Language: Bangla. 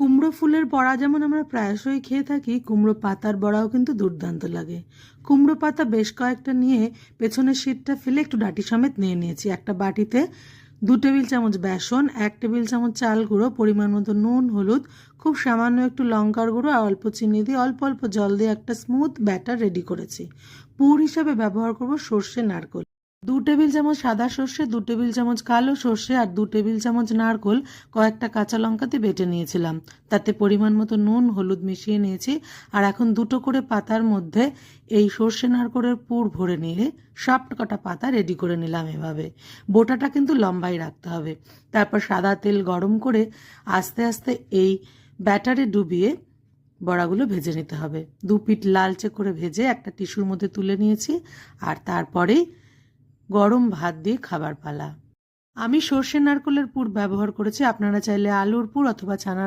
কুমড়ো ফুলের বড়া যেমন আমরা প্রায়শই খেয়ে থাকি, কুমড়ো পাতার বড়াও কিন্তু দুর্দান্ত লাগে। কুমড়ো পাতা বেশ কয়েকটা নিয়ে পেছনের শীটটা ফেলে একটু ডাঁটি সমেত নিয়ে নিয়েছি। একটা বাটিতে 2 টেবিল চামচ বেসন, 1 টেবিল চামচ চাল গুঁড়ো, পরিমাণ মতো নুন, হলুদ, খুব সামান্য একটু লঙ্কার গুঁড়ো আর অল্প চিনি দিয়ে অল্প অল্প জল দিয়ে একটা স্মুথ ব্যাটার রেডি করেছি। পুর হিসাবে ব্যবহার করব সর্ষে, নারকোল। 2 টেবিল চামচ সাদা সর্ষে, 2 টেবিল চামচ কালো সর্ষে আর 2 টেবিল চামচ নারকোল কয়েকটা কাঁচা লঙ্কাতে বেটে নিয়েছিলাম। তাতে পরিমাণ মতো নুন, হলুদ মিশিয়ে নিয়েছি। আর এখন 2টো করে পাতার মধ্যে এই সর্ষে নারকোলের পুর ভরে নিয়ে সফট কটা পাতা রেডি করে নিলাম। এভাবে বোটাটা কিন্তু লম্বাই রাখতে হবে। তারপর সাদা তেল গরম করে আস্তে আস্তে এই ব্যাটারে ডুবিয়ে বড়াগুলো ভেজে নিতে হবে। 2 পিঠ লালচে করে ভেজে একটা টিস্যুর মধ্যে তুলে নিয়েছি। আর তারপরেই গরম ভাত দিয়ে খাবার পালা। আমি সর্ষে নারকোলের পুর ব্যবহার করেছি, আপনারা চাইলে আলুর পুর অথবা ছানার